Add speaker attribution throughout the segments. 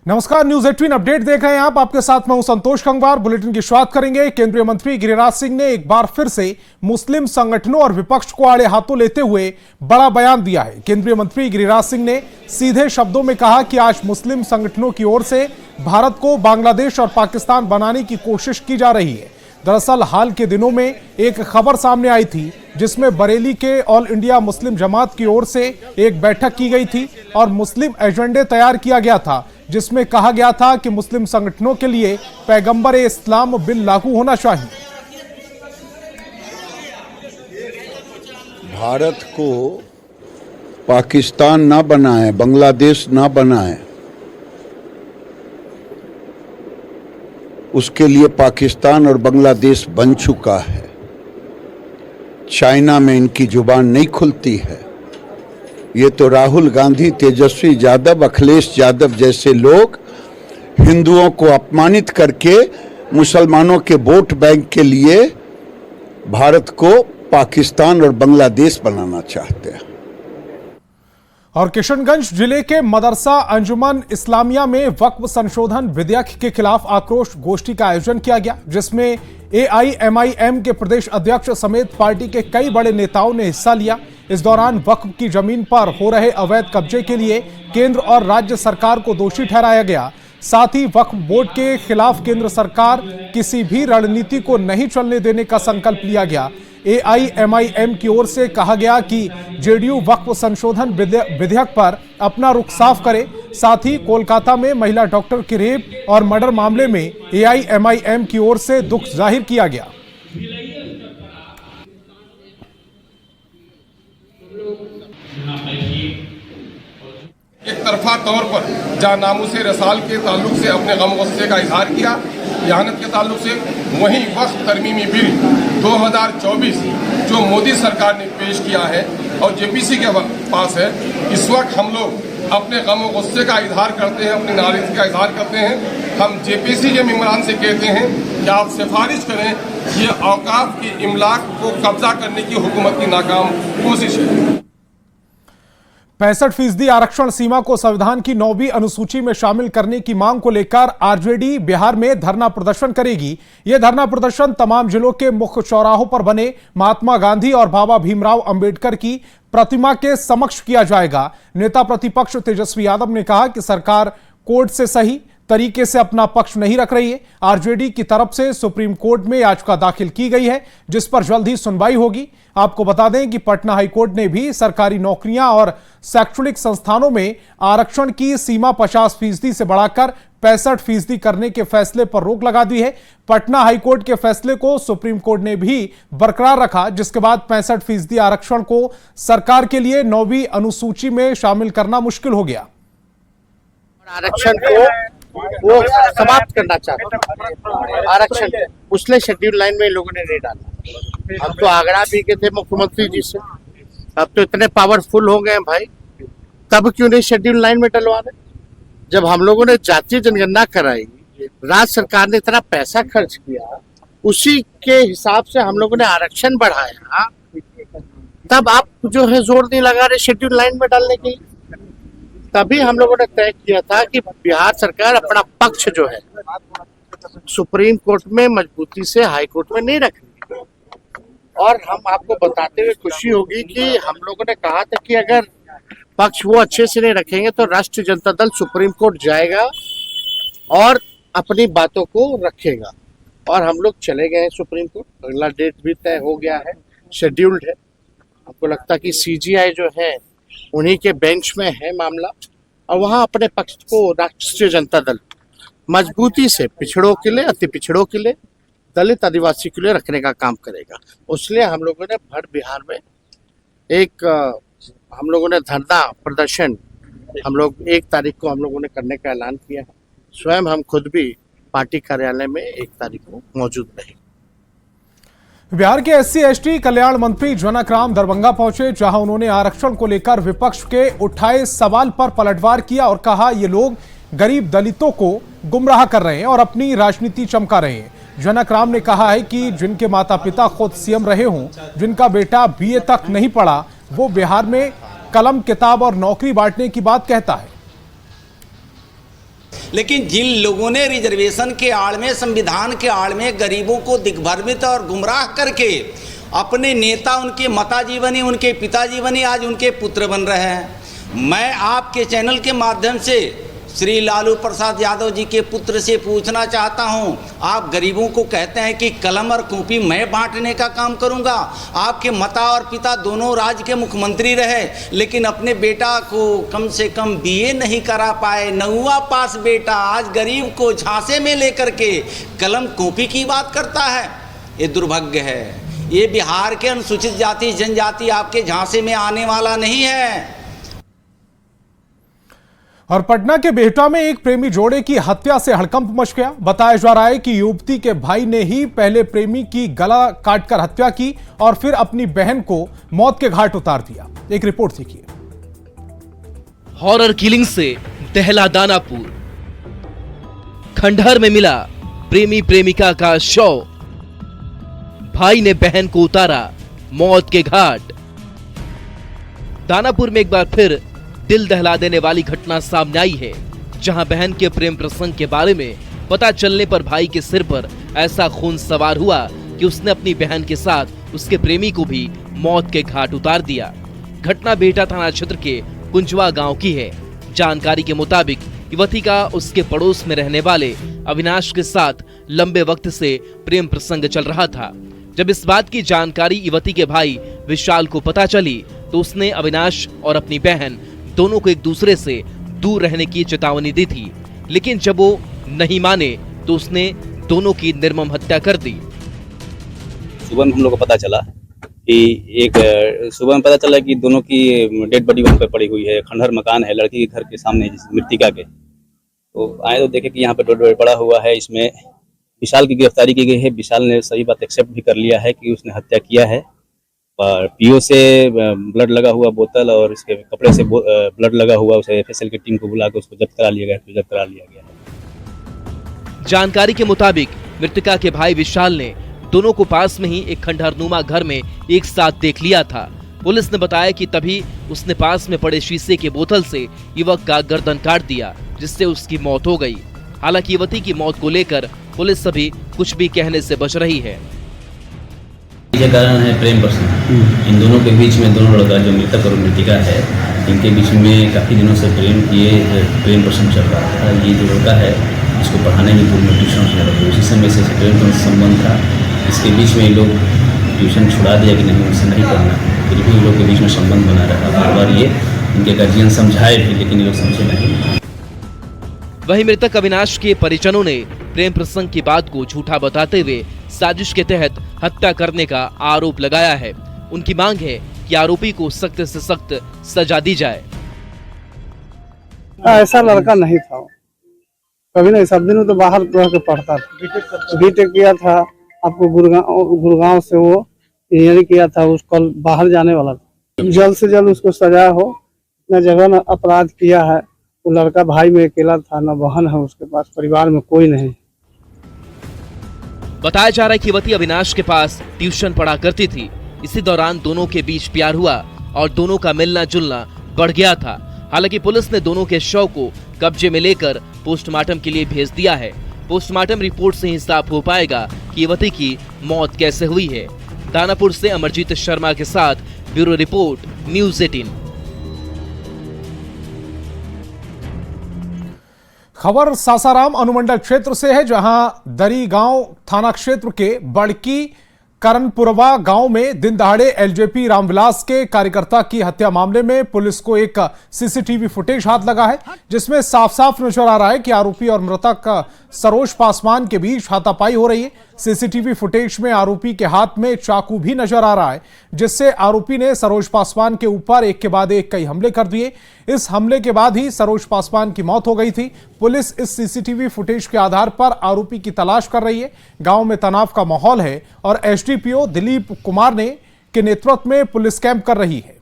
Speaker 1: नमस्कार, news 18 update देख रहे हैं आप। आपके साथ मैं हूं संतोष गंगवार। बुलेटिन की शुरुआत करेंगे। केंद्रीय मंत्री गिरिराज सिंह ने एक बार फिर से मुस्लिम संगठनों और विपक्ष को आड़े हाथों लेते हुए बड़ा बयान दिया है। केंद्रीय मंत्री गिरिराज सिंह ने सीधे शब्दों में कहा कि आज मुस्लिम संगठनों की ओर से भारत को बांग्लादेश और पाकिस्तान बनाने की कोशिश की जा रही है। दरअसल हाल के दिनों में एक खबर सामने आई थी जिसमें बरेली के ऑल इंडिया मुस्लिम जमात की ओर से एक बैठक की गई थी और मुस्लिम एजेंडे तैयार किया गया था, जिसमें कहा गया था कि मुस्लिम संगठनों के लिए पैगंबर इस्लाम बिल लागू होना चाहिए।
Speaker 2: भारत को पाकिस्तान ना बनाए, बांग्लादेश ना बनाए, उसके लिए पाकिस्तान और बांग्लादेश बन चुका है। चाइना में इनकी जुबान नहीं खुलती है। ये तो राहुल गांधी, तेजस्वी यादव, अखिलेश यादव जैसे लोग हिंदुओं को अपमानित करके मुसलमानों के वोट बैंक के लिए भारत को पाकिस्तान और बांग्लादेश बनाना चाहते हैं।
Speaker 1: और किशनगंज जिले के मदरसा अंजुमन इस्लामिया में वक्फ संशोधन विधेयक के खिलाफ आक्रोश गोष्ठी का आयोजन किया गया, जिसमें AIMIM के प्रदेश अध्यक्ष समेत पार्टी के कई बड़े नेताओं ने हिस्सा लिया। इस दौरान वक्फ की जमीन पर हो रहे अवैध कब्जे के लिए केंद्र और राज्य सरकार को दोषी ठहराया गया। साथ ही वक्फ बोर्ड के खिलाफ केंद्र सरकार किसी भी रणनीति को नहीं चलने देने का संकल्प लिया गया। AIMIM की ओर से कहा गया कि JDU वक्फ संशोधन विधेयक पर अपना रुख साफ करे। साथ ही कोलकाता में महिला डॉक्टर की रेप और मर्डर मामले में AIMIM की ओर से दुख जाहिर किया गया।
Speaker 3: एक तरफा तौर पर जहां नामूसे रसाल के ताल्लुक से अपने गम गुस्से का इजहार किया, इहानत के ताल्लुक से, वहीं वक्त तरमीमी बिल 2024 जो मोदी सरकार ने पेश किया है और JPC के पास है, इस वक्त हम लोग अपने गम गुस्से का इजहार करते हैं, अपनी नाराजगी का इजहार करते हैं। हम JPC के मेंबरान से कहते हैं कि आप सिफारिश करें, ये औकाफ की इमलाक को कब्जा करने की हुकूमत की नाकाम कोशिश है।
Speaker 1: 65% आरक्षण सीमा को संविधान की 9वीं अनुसूची में शामिल करने की मांग को लेकर RJD बिहार में धरना प्रदर्शन करेगी। यह धरना प्रदर्शन तमाम जिलों के मुख्य चौराहों पर बने महात्मा गांधी और बाबा भीमराव अंबेडकर की प्रतिमा के समक्ष किया जाएगा। नेता प्रतिपक्ष तेजस्वी यादव ने कहा कि सरकार कोर्ट से सही तरीके से अपना पक्ष नहीं रख रही है। RJD की तरफ से सुप्रीम कोर्ट में याचिका दाखिल की गई है, जिस पर जल्द ही सुनवाई होगी। आपको बता दें कि पटना हाईकोर्ट ने भी सरकारी नौकरियां और शैक्षणिक संस्थानों में आरक्षण की सीमा 50% से बढ़ाकर 65% करने के फैसले पर रोक लगा दी है। पटना हाईकोर्ट के फैसले को सुप्रीम कोर्ट ने भी बरकरार रखा, जिसके बाद 65% आरक्षण को सरकार के लिए 9वीं अनुसूची में शामिल करना मुश्किल हो गया।
Speaker 4: आरक्षण को वो समाप्त करना चाहते हैं। आरक्षण उसने शेड्यूल लाइन में लोगों ने नहीं डाला। हम तो आगरा भी गए थे मुख्यमंत्री जी से, अब तो इतने पावरफुल हो गए भाई, तब क्यों नहीं शेड्यूल लाइन में डलवा रहे? जब हम लोगों ने जातीय जनगणना कराई, राज्य सरकार ने इतना पैसा खर्च किया, उसी के हिसाब से हम लोगों ने आरक्षण बढ़ाया, तब आप जो है जोर नहीं लगा रहे शेड्यूल लाइन में डालने के लिए। तभी हम लोगों ने तय किया था कि बिहार सरकार अपना पक्ष जो है सुप्रीम कोर्ट में मजबूती से हाई कोर्ट में नहीं रखेगी। और हम आपको बताते हुए खुशी होगी कि हम लोगों ने कहा था कि अगर पक्ष वो अच्छे से नहीं रखेंगे तो राष्ट्रीय जनता दल सुप्रीम कोर्ट जाएगा और अपनी बातों को रखेगा। और हम लोग चले गए हैं सुप्रीम कोर्ट, अगला डेट भी तय हो गया है, शेड्यूल्ड है। हमको लगता है कि CGI जो है उन्हीं के बेंच में है मामला, और वहां अपने पक्ष को राष्ट्रीय जनता दल मजबूती से पिछड़ों के लिए, अति पिछड़ों के लिए, दलित आदिवासी के लिए रखने का काम करेगा। उसलिए हम लोगों ने भर बिहार में हम लोगों ने धरना प्रदर्शन हम लोग 1 तारीख को हम लोगों ने करने का ऐलान किया है। स्वयं हम खुद भी पार्टी कार्यालय में 1 तारीख को मौजूद रहेंगे।
Speaker 1: बिहार के SC/ST कल्याण मंत्री जनक राम दरभंगा पहुंचे, जहां उन्होंने आरक्षण को लेकर विपक्ष के उठाए सवाल पर पलटवार किया और कहा ये लोग गरीब दलितों को गुमराह कर रहे हैं और अपनी राजनीति चमका रहे हैं। जनक राम ने कहा है कि जिनके माता पिता खुद CM रहे हों, जिनका बेटा BA तक नहीं पढ़ा, वो बिहार में कलम किताब और नौकरी बांटने की बात कहता है।
Speaker 5: लेकिन जिन लोगों ने रिजर्वेशन के आड़ में, संविधान के आड़ में गरीबों को दिग्भ्रमित और गुमराह करके अपने नेता, उनके माताजी बने, उनके पिताजी बने, आज उनके पुत्र बन रहे हैं। मैं आपके चैनल के माध्यम से श्री लालू प्रसाद यादव जी के पुत्र से पूछना चाहता हूं, आप गरीबों को कहते हैं कि कलम और कॉपी मैं बांटने का काम करूंगा। आपके माता और पिता दोनों राज्य के मुख्यमंत्री रहे, लेकिन अपने बेटा को कम से कम बीए नहीं करा पाए, 9वां पास बेटा आज गरीब को झांसे में लेकर के कलम कॉपी की बात करता है। ये दुर्भाग्य है। ये बिहार के अनुसूचित जाति जनजाति आपके झांसे में आने वाला नहीं है।
Speaker 1: और पटना के बेहटा में एक प्रेमी जोड़े की हत्या से हड़कंप मच गया। बताया जा रहा है कि युवती के भाई ने ही पहले प्रेमी की गला काटकर हत्या की और फिर अपनी बहन को मौत के घाट उतार दिया। एक रिपोर्ट देखिए।
Speaker 6: हॉरर किलिंग से दहला दानापुर, खंडहर में मिला प्रेमी प्रेमिका का शव, भाई ने बहन को उतारा मौत के घाट। दानापुर में एक बार फिर दिल दहला देने वाली घटना सामने आई है, जहां बहन के प्रेम प्रसंग के बारे में पता चलने पर भाई के सिर पर ऐसा खून सवार हुआ कि उसने अपनी बहन के साथ उसके प्रेमी को भी मौत के घाट उतार दिया। घटना बेहटा थाना क्षेत्र के कुंजवा गांव की है। जानकारी के मुताबिक युवती का उसके पड़ोस में रहने वाले अविनाश के साथ लंबे वक्त से प्रेम प्रसंग चल रहा था। जब इस बात की जानकारी युवती के भाई विशाल को पता चली तो उसने अविनाश और अपनी बहन दोनों को एक दूसरे से दूर रहने की चेतावनी दी थी, लेकिन जब वो नहीं माने तो उसने दोनों की निर्मम हत्या कर दी।
Speaker 7: सुबह में हम लोग को पता चला कि सुबह में पता चला कि दोनों की डेड बॉडी वहाँ पर पड़ी हुई है। खंडहर मकान है लड़की के घर के सामने मृतिका के। तो आए तो देखे कि यहाँ पे डेड बॉडी पड़ा हुआ है। इसमें विशाल की गिरफ्तारी की गई है। विशाल ने सही बात एक्सेप्ट भी कर लिया है कि उसने हत्या किया है। और पीओ से ब्लड लगा हुआ बोतल और इसके कपड़े से ब्लड लगा हुआ, उसे एफएसएल की टीम को बुला कर उसको जब्त करा लिया गया है।
Speaker 6: जानकारी के मुताबिक मृतका के भाई विशाल ने दोनों को पास में ही एक खंडहरनुमा घर में एक साथ देख लिया था। पुलिस ने बताया कि तभी उसने पास में पड़े शीशे के बोतल से युवक का गर्दन काट दिया, जिससे उसकी मौत हो गई। हालांकि युवती की मौत को लेकर पुलिस अभी कुछ भी कहने से बच रही है।
Speaker 8: ये कारण है प्रेम प्रसंग। इन दोनों के बीच में, दोनों लड़का जो मृतक और मृतिका है, इनके बीच में काफ़ी दिनों से प्रेम प्रसंग चल रहा था। ये जो लड़का है इसको पढ़ाने में पूर्व में ट्यूशन से रखे, उसी समय से प्रेम का संबंध था। इसके बीच में लोग ट्यूशन छुड़ा दिया कि नहीं उनसे नहीं पढ़ना, फिर भी लोग के बीच में संबंध बना रहा। बार बार ये इनके गार्जियन समझाए भी, लेकिन ये लोग समझे नहीं।
Speaker 6: वहीं मृतक अविनाश के परिजनों ने प्रेम प्रसंग की बात को झूठा बताते हुए साजिश के तहत हत्या करने का आरोप लगाया है। उनकी मांग है कि आरोपी को सख्त से सख्त सजा दी जाए।
Speaker 9: ऐसा लड़का नहीं था, कभी नहीं। सब दिन तो बाहर रह के पढ़ता था, बीटेक किया था। आपको गुड़गांव से वो इंजीनियरिंग किया था। उसको बाहर जाने वाला था। जल्द से जल्द उसको सजा हो। इतना जगह अपराध किया है। वो लड़का भाई में अकेला था, न बहन है उसके पास, परिवार में कोई नहीं।
Speaker 6: बताया जा रहा है कि युवती अविनाश के पास ट्यूशन पढ़ा करती थी। इसी दौरान दोनों के बीच प्यार हुआ और दोनों का मिलना जुलना बढ़ गया था। हालांकि पुलिस ने दोनों के शव को कब्जे में लेकर पोस्टमार्टम के लिए भेज दिया है। पोस्टमार्टम रिपोर्ट से ही साफ हो पाएगा कि युवती की मौत कैसे हुई है। दानापुर से अमरजीत शर्मा के साथ ब्यूरो रिपोर्ट, न्यूज़ 18।
Speaker 1: खबर सासाराम अनुमंडल क्षेत्र से है, जहां दरी गांव थाना क्षेत्र के बड़की करनपुरवा गांव में दिन दहाड़े एलजेपी रामविलास के कार्यकर्ता की हत्या मामले में पुलिस को एक सीसीटीवी फुटेज हाथ लगा है, जिसमें साफ साफ नजर आ रहा है कि आरोपी और मृतक सरोज पासवान के बीच हाथापाई हो रही है। सीसीटीवी फुटेज में आरोपी के हाथ में चाकू भी नजर आ रहा है, जिससे आरोपी ने सरोज पासवान के ऊपर एक के बाद एक कई हमले कर दिए। इस हमले के बाद ही सरोज पासवान की मौत हो गई थी। पुलिस इस सीसीटीवी फुटेज के आधार पर आरोपी की तलाश कर रही है। गांव में तनाव का माहौल है और एसडीपीओ दिलीप कुमार के नेतृत्व में पुलिस कैंप कर रही है।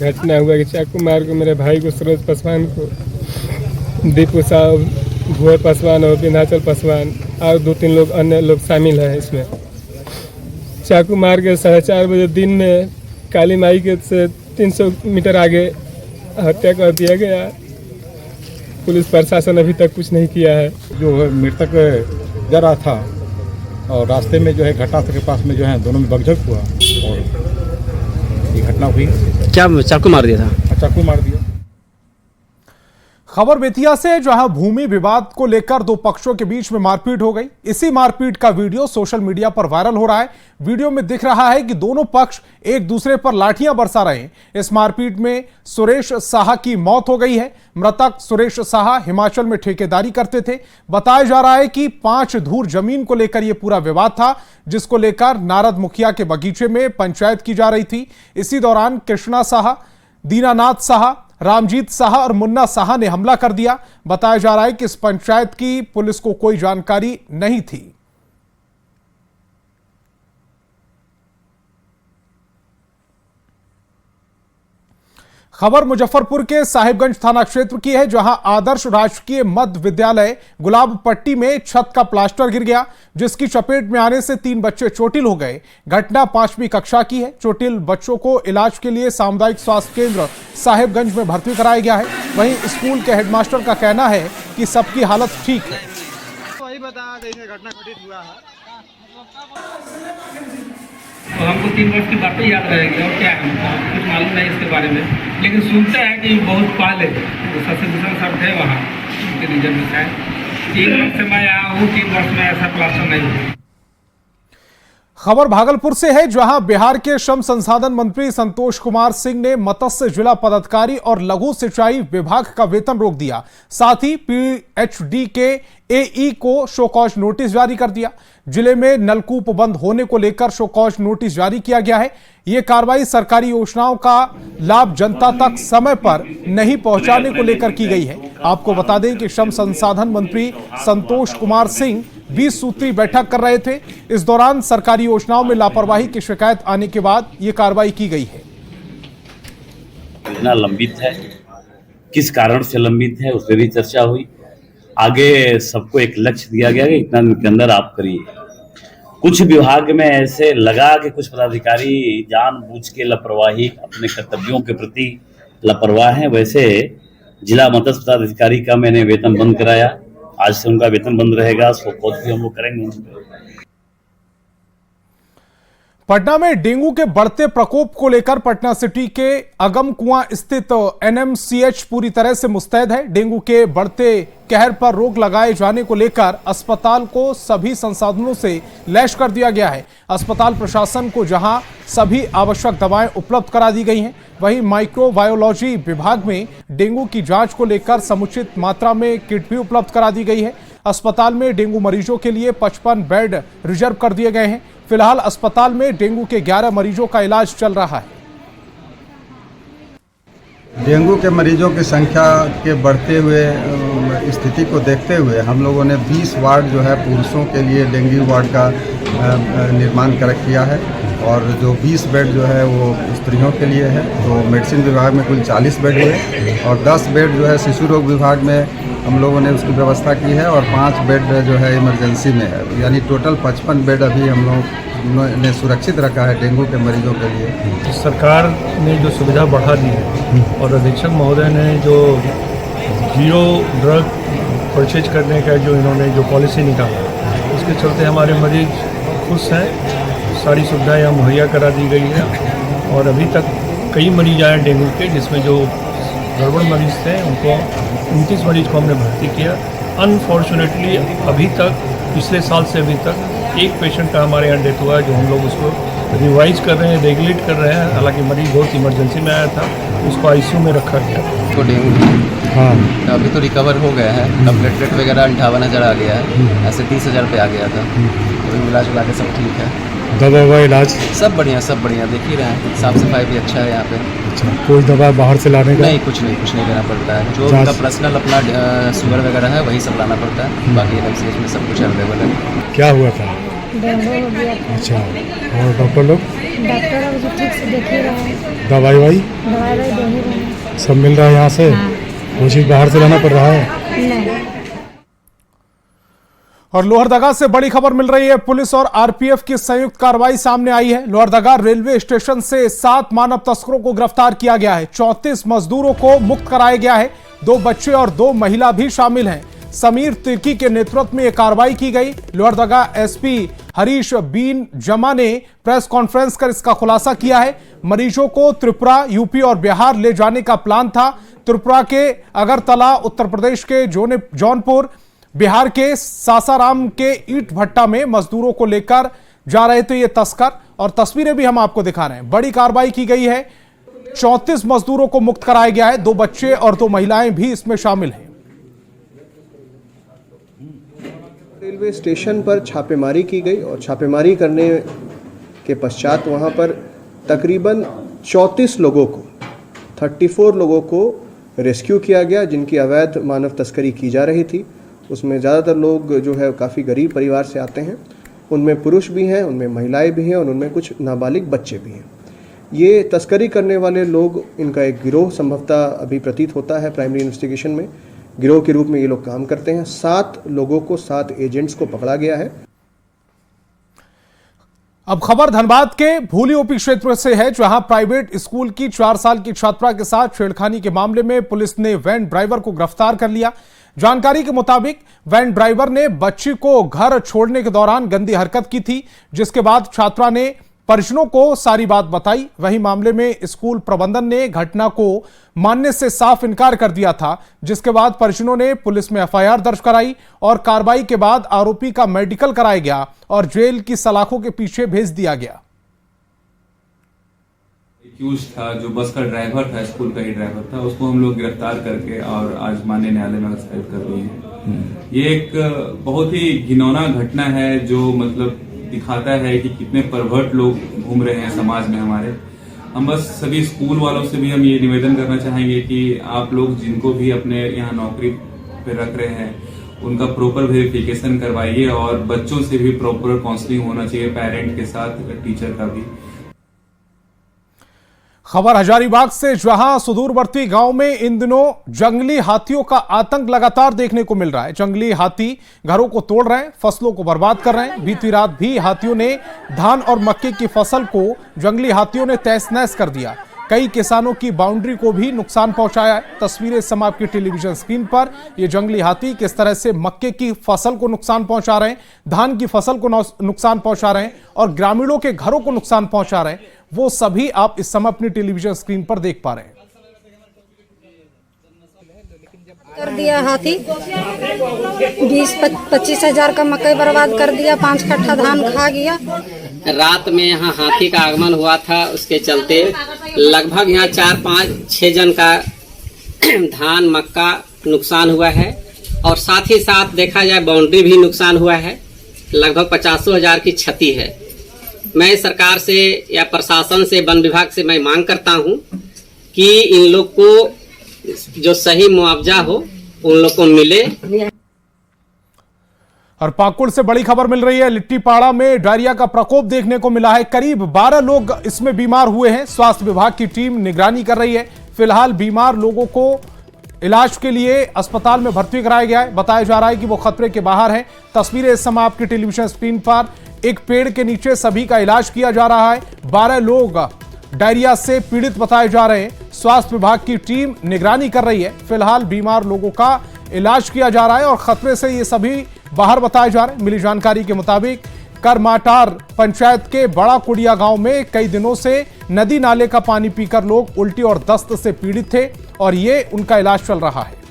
Speaker 10: घटना हुआ कि चाकू मार के मेरे भाई को, सरोज पासवान को, दीपू साहब, भुवर पासवान और विंध्याचल पासवान और 2-3 लोग अन्य लोग शामिल हैं इसमें। चाकू मार के 4:30 बजे दिन में काली माई के से 300 मीटर आगे हत्या कर दिया गया। पुलिस प्रशासन अभी तक कुछ नहीं किया है।
Speaker 11: जो मृतक जा रहा था और रास्ते में जो है घटनास्थल के पास में जो है दोनों में बकझक हुआ और ये घटना हुई।
Speaker 12: क्या चाकू मार दिया था?
Speaker 11: चाकू मार दिया।
Speaker 1: खबर बेतिया से, जहां भूमि विवाद को लेकर दो पक्षों के बीच में मारपीट हो गई। इसी मारपीट का वीडियो सोशल मीडिया पर वायरल हो रहा है। वीडियो में दिख रहा है कि दोनों पक्ष एक दूसरे पर लाठियां बरसा रहे हैं। इस मारपीट में सुरेश साहा की मौत हो गई है। मृतक सुरेश साहा हिमाचल में ठेकेदारी करते थे। बताया जा रहा है कि 5 धूर जमीन को लेकर यह पूरा विवाद था, जिसको लेकर नारद मुखिया के बगीचे में पंचायत की जा रही थी। इसी दौरान कृष्णा साहा, दीनानाथ साहा, रामजीत साहा और मुन्ना साहा ने हमला कर दिया। बताया जा रहा है कि इस पंचायत की पुलिस को कोई जानकारी नहीं थी। खबर मुजफ्फरपुर के साहिबगंज थाना क्षेत्र की है, जहां आदर्श राजकीय मध्य विद्यालय गुलाब पट्टी में छत का प्लास्टर गिर गया, जिसकी चपेट में आने से 3 बच्चे चोटिल हो गए। घटना 5वीं कक्षा की है। चोटिल बच्चों को इलाज के लिए सामुदायिक स्वास्थ्य केंद्र साहिबगंज में भर्ती कराया गया है। वहीं स्कूल के हेडमास्टर का कहना है कि सबकी हालत ठीक है।
Speaker 13: वही बता देंगे घटना घटित हुआ है।
Speaker 14: तो हमको 3 वर्ष की बातें याद रहेगी और क्या है, कुछ मालूम नहीं इसके बारे में, लेकिन सुनते हैं कि बहुत पहले तो सबसे दूसरा सब थे वहाँ उनके रीजन में शायद 3 वर्ष से मैं आया हूँ, 3 वर्ष में ऐसा प्लास्टर नहीं हुआ।
Speaker 1: खबर भागलपुर से है, जहां बिहार के श्रम संसाधन मंत्री संतोष कुमार सिंह ने मत्स्य जिला पदाधिकारी और लघु सिंचाई विभाग का वेतन रोक दिया। साथ ही पीएचडी के एई को शोकॉज नोटिस जारी कर दिया। जिले में नलकूप बंद होने को लेकर शोकॉज नोटिस जारी किया गया है। यह कार्रवाई सरकारी योजनाओं का लाभ जनता तक समय पर नहीं पहुंचाने को लेकर की गई है। आपको बता दें कि श्रम संसाधन मंत्री संतोष कुमार सिंह 20 सूत्री बैठक कर रहे थे। इस दौरान सरकारी योजनाओं में लापरवाही की शिकायत आने के बाद यह कार्रवाई की गई है।
Speaker 15: योजना लंबित है, किस कारण से लंबित है उस पर भी चर्चा हुई। आगे सबको एक लक्ष्य दिया गया कि इतना के अंदर आप करिए। कुछ विभाग में ऐसे लगा कि कुछ पदाधिकारी जानबूझ के लापरवाही, अपने कर्तव्यों के प्रति लापरवाह हैं। वैसे जिला मत्स्य पदाधिकारी का मैंने वेतन बंद कराया, आज से उनका वेतन बंद रहेगा। शोकॉज भी हम लोग करेंगे।
Speaker 1: पटना में डेंगू के बढ़ते प्रकोप को लेकर पटना सिटी के अगम कुआं स्थित एनएमसीएच पूरी तरह से मुस्तैद है। डेंगू के बढ़ते कहर पर रोक लगाए जाने को लेकर अस्पताल को सभी संसाधनों से लैस कर दिया गया है। अस्पताल प्रशासन को जहां सभी आवश्यक दवाएं उपलब्ध करा दी गई हैं, वहीं माइक्रोबायोलॉजी विभाग में डेंगू की जांच को लेकर समुचित मात्रा में किट भी उपलब्ध करा दी गई है। अस्पताल में डेंगू मरीजों के लिए 55 बेड रिजर्व कर दिए गए हैं। फिलहाल अस्पताल में डेंगू के 11 मरीजों का इलाज चल रहा है।
Speaker 16: डेंगू के मरीजों की संख्या के बढ़ते हुए स्थिति को देखते हुए हम लोगों ने 20 वार्ड जो है पुरुषों के लिए डेंगू वार्ड का निर्माण किया है और जो 20 बेड जो है वो स्त्रियों के लिए है। तो मेडिसिन विभाग में कुल 40 बेड हुए और 10 बेड जो है शिशु रोग विभाग में हम लोगों ने उसकी व्यवस्था की है और 5 बेड जो है इमरजेंसी में है। यानी टोटल 55 बेड अभी हम लोग ने सुरक्षित रखा है डेंगू के मरीजों के लिए।
Speaker 17: सरकार ने जो सुविधा बढ़ा दी है और अधीक्षक महोदय ने जो 0 ड्रग परचेज करने का जो इन्होंने जो पॉलिसी निकाला, उसके चलते हमारे मरीज खुश हैं। सारी सुविधाएं यहाँ मुहैया करा दी गई है और अभी तक कई मरीज आए डेंगू के, जिसमें जो गड़बड़ मरीज थे उनको 29 मरीज को हमने भर्ती किया। अनफॉर्चुनेटली अभी तक पिछले साल से अभी तक एक पेशेंट का हमारे यहाँ डेथ हुआ है, जो हम लोग उसको रिवाइज कर रहे हैं, रेगुलेट कर रहे हैं। हालांकि मरीज बहुत इमरजेंसी में आया था, उसको आईसीयू में रखा गया।
Speaker 18: तो डेंगू अभी तो रिकवर हो गया है। अब प्लेटलेट वगैरह 58,000 आ गया है, ऐसे 30,000 पे आ गया था। तो इलाज उला के सब ठीक है।
Speaker 11: दवा इलाज सब
Speaker 18: बढ़िया देख ही रहे हैं। साफ सफाई भी अच्छा है यहाँ पे।
Speaker 11: अच्छा, कोई दवा बाहर से लाने का
Speaker 18: नहीं, कुछ नहीं देना पड़ता है। जो उनका पर्सनल अपना शुगर वगैरह है वही सब लाना पड़ता है। बाकी एनएमसीएच में सब कुछ अवेलेबल है।
Speaker 11: क्या हुआ था?
Speaker 19: डेंगू हो गया।
Speaker 11: अच्छा, और डॉक्टर लोग?
Speaker 19: डॉक्टर अब ठीक से देख ही रहे हैं।
Speaker 11: दवाई
Speaker 19: दे ही रहे हैं।
Speaker 11: सब मिल रहा है यहाँ से?
Speaker 19: हाँ।
Speaker 11: कोई चीज बाहर से लाना पड़ रहा है?
Speaker 19: नहीं।
Speaker 1: और लोहरदगा से बड़ी खबर मिल रही है। पुलिस और आरपीएफ की संयुक्त कार्रवाई सामने आई है। लोहरदगा रेलवे स्टेशन से 7 मानव तस्करों को गिरफ्तार किया गया है। 34 मजदूरों को मुक्त कराया गया है। 2 बच्चे और 2 महिला भी शामिल हैं। समीर तिर्की के नेतृत्व में यह कार्रवाई की गई। लोहरदगा एसपी हरीश बीन जमा ने प्रेस कॉन्फ्रेंस कर इसका खुलासा किया है। मरीजों को त्रिपुरा, यूपी और बिहार ले जाने का प्लान था। त्रिपुरा के अगरतला, उत्तर प्रदेश के जौनपुर, बिहार के सासाराम के ईंट भट्टा में मजदूरों को लेकर जा रहे थे ये तस्कर, और तस्वीरें भी हम आपको दिखा रहे हैं। बड़ी कार्रवाई की गई है। 34 मजदूरों को मुक्त कराया गया है। 2 बच्चे और 2 महिलाएं भी इसमें शामिल हैं।
Speaker 20: रेलवे स्टेशन पर छापेमारी की गई और छापेमारी करने के पश्चात वहां पर तकरीबन 34 लोगों को 34 लोगों को रेस्क्यू किया गया, जिनकी अवैध मानव तस्करी की जा रही थी। उसमें ज़्यादातर लोग जो है काफ़ी गरीब परिवार से आते हैं। उनमें पुरुष भी हैं, उनमें महिलाएं भी हैं और उनमें कुछ नाबालिग बच्चे भी हैं। ये तस्करी करने वाले लोग, इनका एक गिरोह संभवतः अभी प्रतीत होता है प्राइमरी इन्वेस्टिगेशन में। गिरोह के रूप में ये लोग काम करते हैं। 7 लोगों को, 7 एजेंट्स को पकड़ा गया है।
Speaker 1: अब खबर धनबाद के भूली ओपी क्षेत्र से है, जहां प्राइवेट स्कूल की 4 साल की छात्रा के साथ छेड़खानी के मामले में पुलिस ने वैन ड्राइवर को गिरफ्तार कर लिया। जानकारी के मुताबिक वैन ड्राइवर ने बच्ची को घर छोड़ने के दौरान गंदी हरकत की थी, जिसके बाद छात्रा ने परिजनों को सारी बात बताई। वहीं मामले में स्कूल प्रबंधन ने घटना को मानने से साफ इनकार कर दिया था, जिसके बाद परिजनों ने पुलिस में एफआईआर दर्ज कराई और कार्रवाई के बाद आरोपी का मेडिकल कराया गया और जेल की सलाखों के पीछे भेज दिया गया।
Speaker 21: एक्यूज था जो बस का ड्राइवर था, स्कूल का ही ड्राइवर था, उसको हम लोग गिरफ्तार करके और आज माननीय न्यायालय में हस्ताक्षर कर दिए हैं। ये एक बहुत ही घिनौना घटना है जो मतलब दिखाता है कि कितने परवर्ट लोग घूम रहे हैं समाज में हमारे। हम बस सभी स्कूल वालों से भी हम ये निवेदन करना चाहेंगे कि आप लोग जिनको भी अपने यहाँ नौकरी पे रख रहे हैं उनका प्रॉपर वेरिफिकेशन करवाइए और बच्चों से भी प्रॉपर काउंसलिंग होना चाहिए, पेरेंट के साथ, टीचर का भी।
Speaker 1: खबर हजारीबाग से, जहां सुदूरवर्ती गांव में इन दिनों जंगली हाथियों का आतंक लगातार देखने को मिल रहा है। जंगली हाथी घरों को तोड़ रहे हैं, फसलों को बर्बाद कर रहे हैं। बीती रात भी हाथियों ने धान और मक्के की फसल को जंगली हाथियों ने तहस नहस कर दिया। कई किसानों की बाउंड्री को भी नुकसान पहुंचाया है। तस्वीरें इस समय आपकी टेलीविजन स्क्रीन पर। ये जंगली हाथी किस तरह से मक्के की फसल को नुकसान पहुंचा रहे हैं, धान की फसल को नुकसान पहुंचा रहे हैं और ग्रामीणों के घरों को नुकसान पहुंचा रहे हैं, वो सभी आप इस समय अपनी टेलीविजन स्क्रीन पर देख पा रहे हैं।
Speaker 19: कर दिया हाथी, 20-25 हजार का मकई बर्बाद कर दिया, 5 कट्ठा धान खा गया।
Speaker 12: रात में यहाँ हाथी का आगमन हुआ था, उसके चलते लगभग यहाँ 4-5-6 जन का धान मक्का नुकसान हुआ है और साथ ही साथ देखा जाए बाउंड्री भी नुकसान हुआ है। लगभग 50 हजार की क्षति है। मैं सरकार से या प्रशासन से, वन विभाग से मैं मांग करता हूँ कि इन लोग को जो सही मुआवजा हो उन लोग को मिले।
Speaker 1: और पाकुड़ से बड़ी खबर मिल रही है। लिट्टीपाड़ा में डायरिया का प्रकोप देखने को मिला है। करीब 12 लोग इसमें बीमार हुए हैं। स्वास्थ्य विभाग की टीम निगरानी कर रही है। फिलहाल बीमार लोगों को इलाज के लिए अस्पताल में भर्ती कराया गया है। बताया जा रहा है कि वो खतरे के बाहर है। तस्वीरें इस समय आपकी टेलीविजन स्क्रीन पर। एक पेड़ के नीचे सभी का इलाज किया जा रहा है। 12 लोग डायरिया से पीड़ित बताए जा रहे हैं। स्वास्थ्य विभाग की टीम निगरानी कर रही है। फिलहाल बीमार लोगों का इलाज किया जा रहा है और खतरे से ये सभी बाहर बताए जा रहे हैं। मिली जानकारी के मुताबिक करमाटार पंचायत के बड़ा कुड़िया गांव में कई दिनों से नदी नाले का पानी पीकर लोग उल्टी और दस्त से पीड़ित थे और ये उनका इलाज चल रहा है।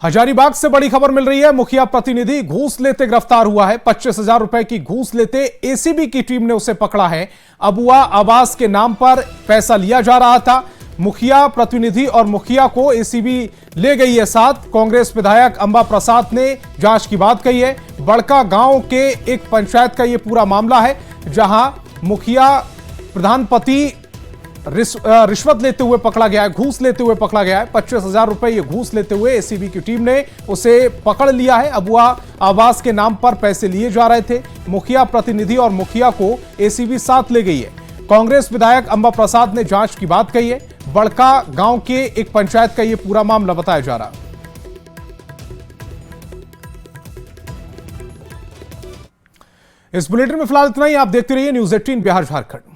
Speaker 1: हजारीबाग से बड़ी खबर मिल रही है। मुखिया प्रतिनिधि घूस लेते गिरफ्तार हुआ है। 25,000 रुपए की घूस लेते एसीबी की टीम ने उसे पकड़ा है। अबुआ आवास के नाम पर पैसा लिया जा रहा था। मुखिया प्रतिनिधि और मुखिया को एसीबी ले गई है साथ। कांग्रेस विधायक अंबा प्रसाद ने जांच की बात कही है। बड़का गांव के एक पंचायत का यह पूरा मामला है, जहां मुखिया प्रधानपति रिश्वत लेते हुए पकड़ा गया है, घूस लेते हुए पकड़ा गया है। 25,000 रुपए ये घूस लेते हुए एसीबी की टीम ने उसे पकड़ लिया है। अबुआ आवास के नाम पर पैसे लिए जा रहे थे। मुखिया प्रतिनिधि और मुखिया को एसीबी साथ ले गई है। कांग्रेस विधायक अंबा प्रसाद ने जांच की बात कही है। बड़का गांव के एक पंचायत का यह पूरा मामला बताया जा रहा है। इस बुलेटिन में फिलहाल इतना ही। आप देखते रहिए न्यूज़ 18 बिहार झारखंड।